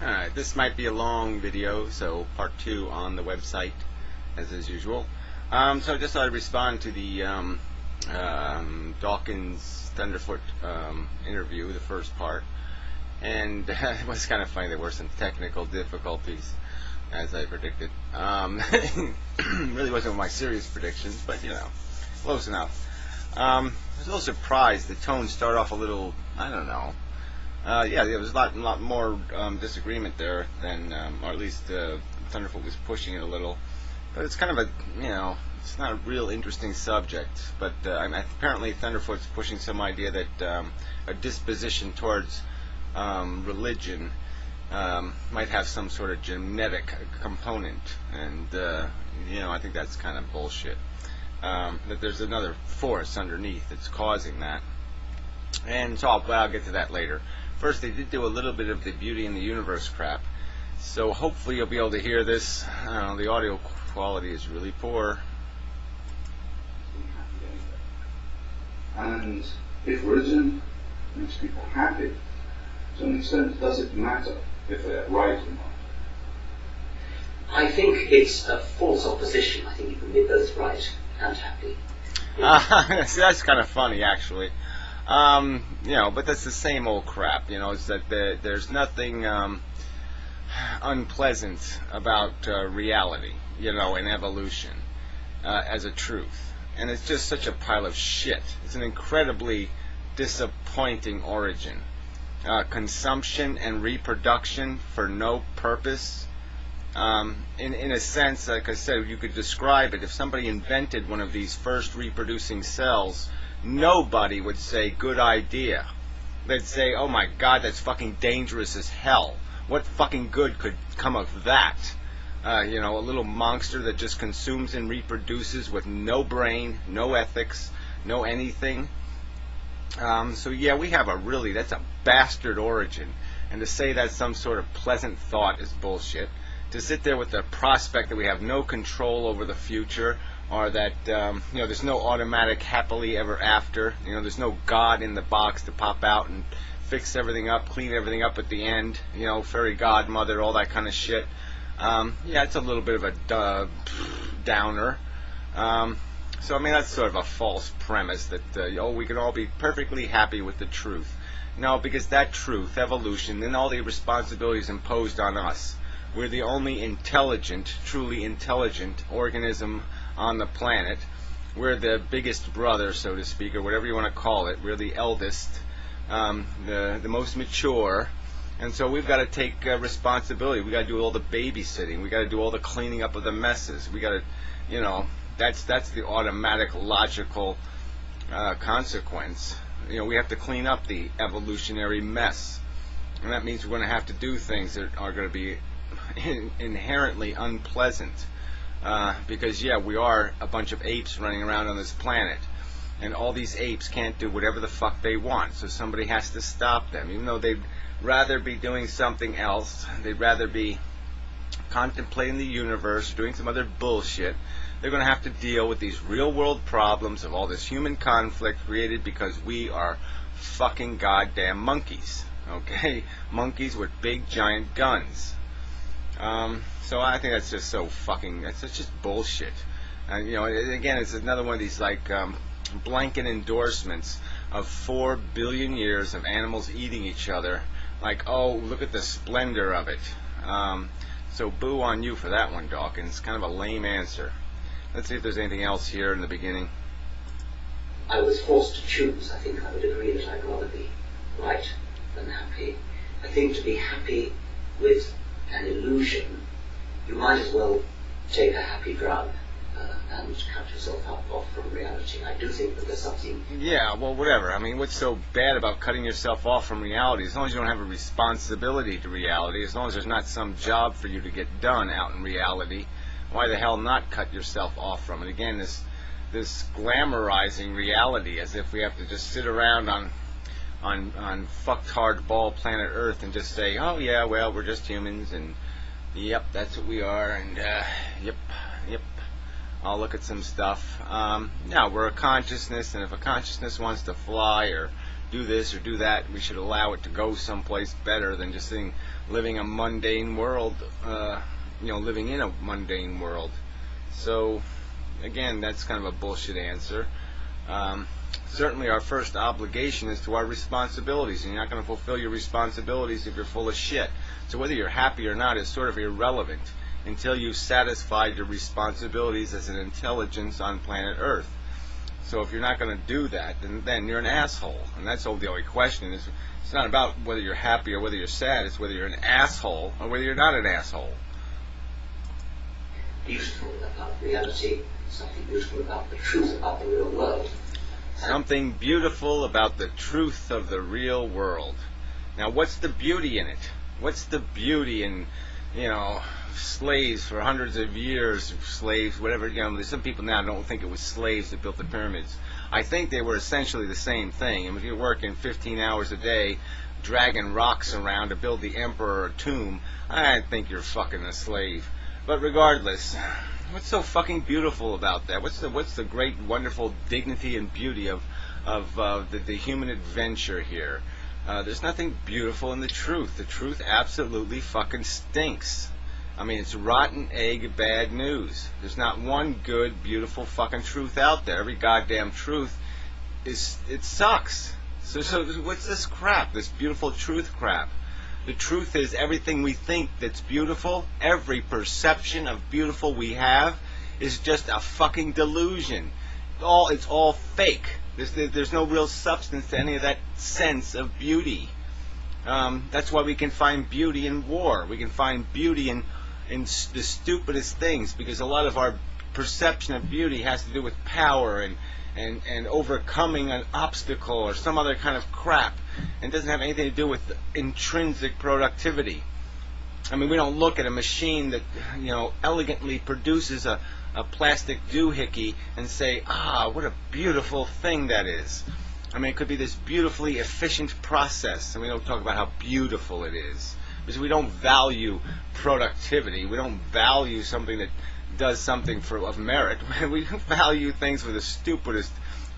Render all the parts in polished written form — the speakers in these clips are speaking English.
Alright, this might be a long video, so part 2 on the website, as usual. So I just thought I'd respond to the Dawkins Thunderf00t interview, the first part. And it was kind of funny, there were some technical difficulties, as I predicted. Really wasn't my serious predictions, but you know, close enough. I was a little surprised the tone started off a little, I don't know. Yeah, there was a lot more disagreement there than, or at least Thunderf00t was pushing it a little. But it's kind of a, you know, it's not a real interesting subject. But apparently Thunderf00t's pushing some idea that a disposition towards religion might have some sort of genetic component, and you know, I think that's kind of bullshit. That there's another force underneath that's causing that, and so I'll get to that later. First, they did do a little bit of the beauty in the universe crap, so hopefully you'll be able to hear this. The audio quality is really poor. And if religion makes people happy, to an extent, does it matter if they're right or not? I think it's a false opposition. I think you can be both right and happy. See, that's kind of funny, actually. You know, but that's the same old crap. You know, it's that there's nothing unpleasant about reality, you know, and evolution as a truth. And it's just such a pile of shit. It's an incredibly disappointing origin. Consumption and reproduction for no purpose. In a sense, like I said, you could describe it. If somebody invented one of these first reproducing cells, nobody would say, good idea. They'd say, oh my god, that's fucking dangerous as hell. What fucking good could come of that? You know, a little monster that just consumes and reproduces with no brain, no ethics, no anything. So yeah, we have that's a bastard origin. And to say that's some sort of pleasant thought is bullshit. To sit there with the prospect that we have no control over the future, or that you know, there's no automatic happily ever after. You know, there's no God in the box to pop out and fix everything up, clean everything up at the end. You know, fairy godmother, all that kind of shit. Yeah, it's a little bit of a downer. So I mean, that's sort of a false premise that oh, we can all be perfectly happy with the truth. No, because that truth, evolution, then all the responsibilities imposed on us. We're the only intelligent, truly intelligent organism on the planet. We're the biggest brother, so to speak, or whatever you want to call it. We're the eldest, the most mature, and so we've got to take responsibility. We've got to do all the babysitting. We've got to do all the cleaning up of the messes. We've got to, you know, that's the automatic, logical consequence. You know, we have to clean up the evolutionary mess, and that means we're going to have to do things that are going to be inherently unpleasant, because yeah, we are a bunch of apes running around on this planet, and all these apes can't do whatever the fuck they want, so somebody has to stop them. Even though they'd rather be doing something else, they'd rather be contemplating the universe, doing some other bullshit, they're going to have to deal with these real world problems of all this human conflict created because we are fucking goddamn monkeys. Okay, monkeys with big giant guns. So I think that's just so fucking, that's just bullshit. And you know, again, it's another one of these like blanket endorsements of 4 billion years of animals eating each other. Like, oh, look at the splendor of it. So boo on you for that one, Dawkins. Kind of a lame answer. Let's see if there's anything else here in the beginning. I was forced to choose. I think I would agree that I'd rather be right than happy. I think to be happy with an illusion, you might as well take a happy drug and cut yourself off from reality. I do think that there's something... Yeah, well, whatever. I mean, what's so bad about cutting yourself off from reality? As long as you don't have a responsibility to reality, as long as there's not some job for you to get done out in reality, why the hell not cut yourself off from it? Again, this glamorizing reality as if we have to just sit around on fucked hardball planet Earth and just say, oh yeah, well, we're just humans, and yep, that's what we are, and yep, I'll look at some stuff. Yeah, we're a consciousness, and if a consciousness wants to fly or do this or do that. We should allow it to go someplace better than just living a mundane world, living in a mundane world. So, again, that's kind of a bullshit answer. Certainly our first obligation is to our responsibilities, and you're not going to fulfill your responsibilities if you're full of shit. So whether you're happy or not is sort of irrelevant until you've satisfied your responsibilities as an intelligence on planet Earth. So if you're not going to do that, then you're an asshole. And that's the only question. It's not about whether you're happy or whether you're sad. It's whether you're an asshole or whether you're not an asshole. Beautiful about reality, something beautiful about the truth about the real world. Something beautiful about the truth of the real world. Now, what's the beauty in it? What's the beauty in, slaves for hundreds of years, slaves, whatever, there's some people now don't think it was slaves that built the pyramids. I think they were essentially the same thing. And if you're working 15 hours a day, dragging rocks around to build the emperor tomb, I think you're fucking a slave. But regardless, what's so fucking beautiful about that? What's the great, wonderful dignity and beauty of the human adventure here? There's nothing beautiful in the truth. The truth absolutely fucking stinks. I mean, it's rotten egg bad news. There's not one good, beautiful fucking truth out there. Every goddamn truth it sucks. So what's this crap? This beautiful truth crap? The truth is everything we think that's beautiful, every perception of beautiful we have, is just a fucking delusion. It's all fake. There's no real substance to any of that sense of beauty. That's why we can find beauty in war. We can find beauty in the stupidest things, because a lot of our perception of beauty has to do with power and overcoming an obstacle or some other kind of crap, and doesn't have anything to do with intrinsic productivity. I mean, we don't look at a machine that elegantly produces a plastic doohickey and say, what a beautiful thing that is. I mean, it could be this beautifully efficient process, and we don't talk about how beautiful it is, because we don't value productivity. We don't value something that does something of merit. We value things for the stupidest,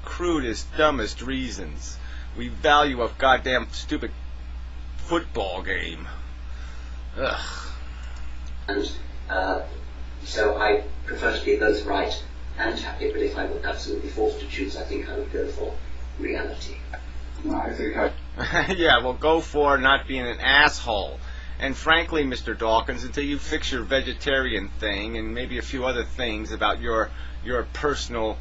crudest, dumbest reasons. We value a goddamn stupid football game. Ugh. And so I prefer to be both right and happy, but if I were absolutely forced to choose, I think I would go for reality. No, I think yeah, well, go for not being an asshole. And frankly, Mr. Dawkins, until you fix your vegetarian thing and maybe a few other things about your personal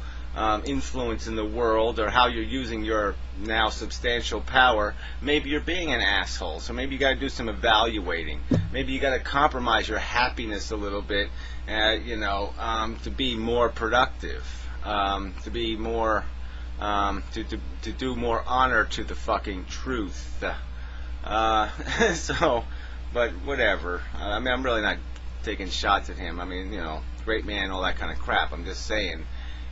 influence in the world, or how you're using your now substantial power, maybe you're being an asshole. So maybe you got to do some evaluating. Maybe you got to compromise your happiness a little bit, to be more productive, to be more, to do more honor to the fucking truth. But whatever. I mean, I'm really not taking shots at him. I mean, great man, all that kind of crap. I'm just saying,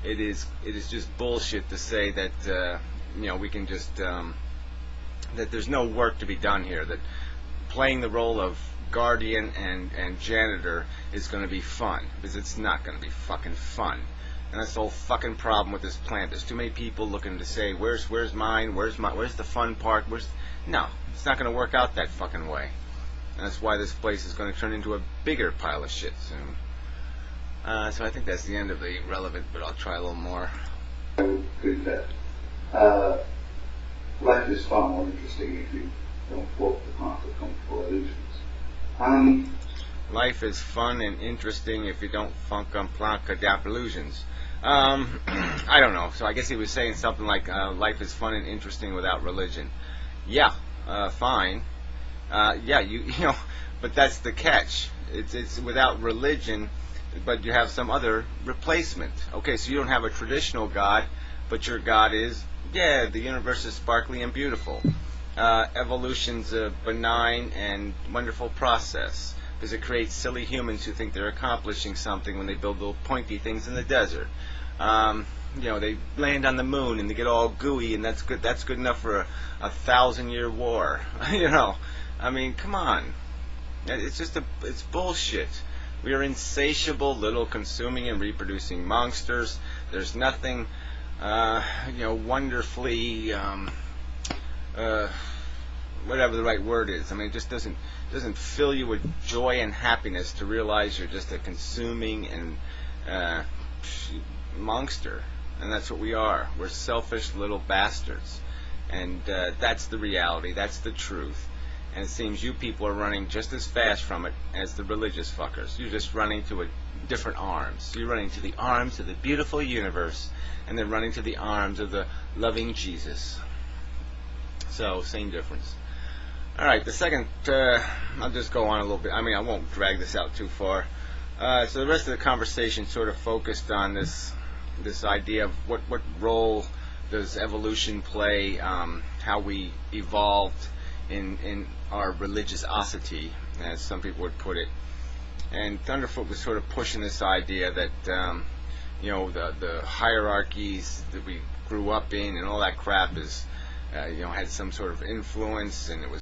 it is just bullshit to say that we can just that there's no work to be done here. That playing the role of guardian and janitor is going to be fun, because it's not going to be fucking fun. And that's the whole fucking problem with this planet. There's too many people looking to say, where's mine? Where's the fun part? No, it's not going to work out that fucking way. And that's why this place is going to turn into a bigger pile of shit soon. So I think that's the end of the relevant, but I'll try a little more. I would agree that life is far more interesting if you don't walk the path of comfortable illusions. Life is fun and interesting if you don't funk on planka dap illusions. I don't know. So I guess he was saying something like life is fun and interesting without religion. Yeah, fine. Yeah, but that's the catch. It's without religion, but you have some other replacement. Okay, so you don't have a traditional God, but your God is, the universe is sparkly and beautiful. Evolution's a benign and wonderful process, because it creates silly humans who think they're accomplishing something when they build little pointy things in the desert. They land on the moon and they get all gooey, and that's good enough for a 1,000-year war. I mean, come on. It's bullshit. We are insatiable little consuming and reproducing monsters. There's nothing, wonderfully whatever the right word is. I mean, it just doesn't fill you with joy and happiness to realize you're just a consuming and monster, and that's what we are. We're selfish little bastards, and that's the reality. That's the truth. And it seems you people are running just as fast from it as the religious fuckers. You're just running to different arms. You're running to the arms of the beautiful universe, and they're running to the arms of the loving Jesus. So, same difference. Alright, the second, I'll just go on a little bit. I mean, I won't drag this out too far. So the rest of the conversation sort of focused on this idea of what role does evolution play, how we evolved in our religiosity, as some people would put it. And Thunderfoot was sort of pushing this idea that the hierarchies that we grew up in and all that crap is had some sort of influence, and it was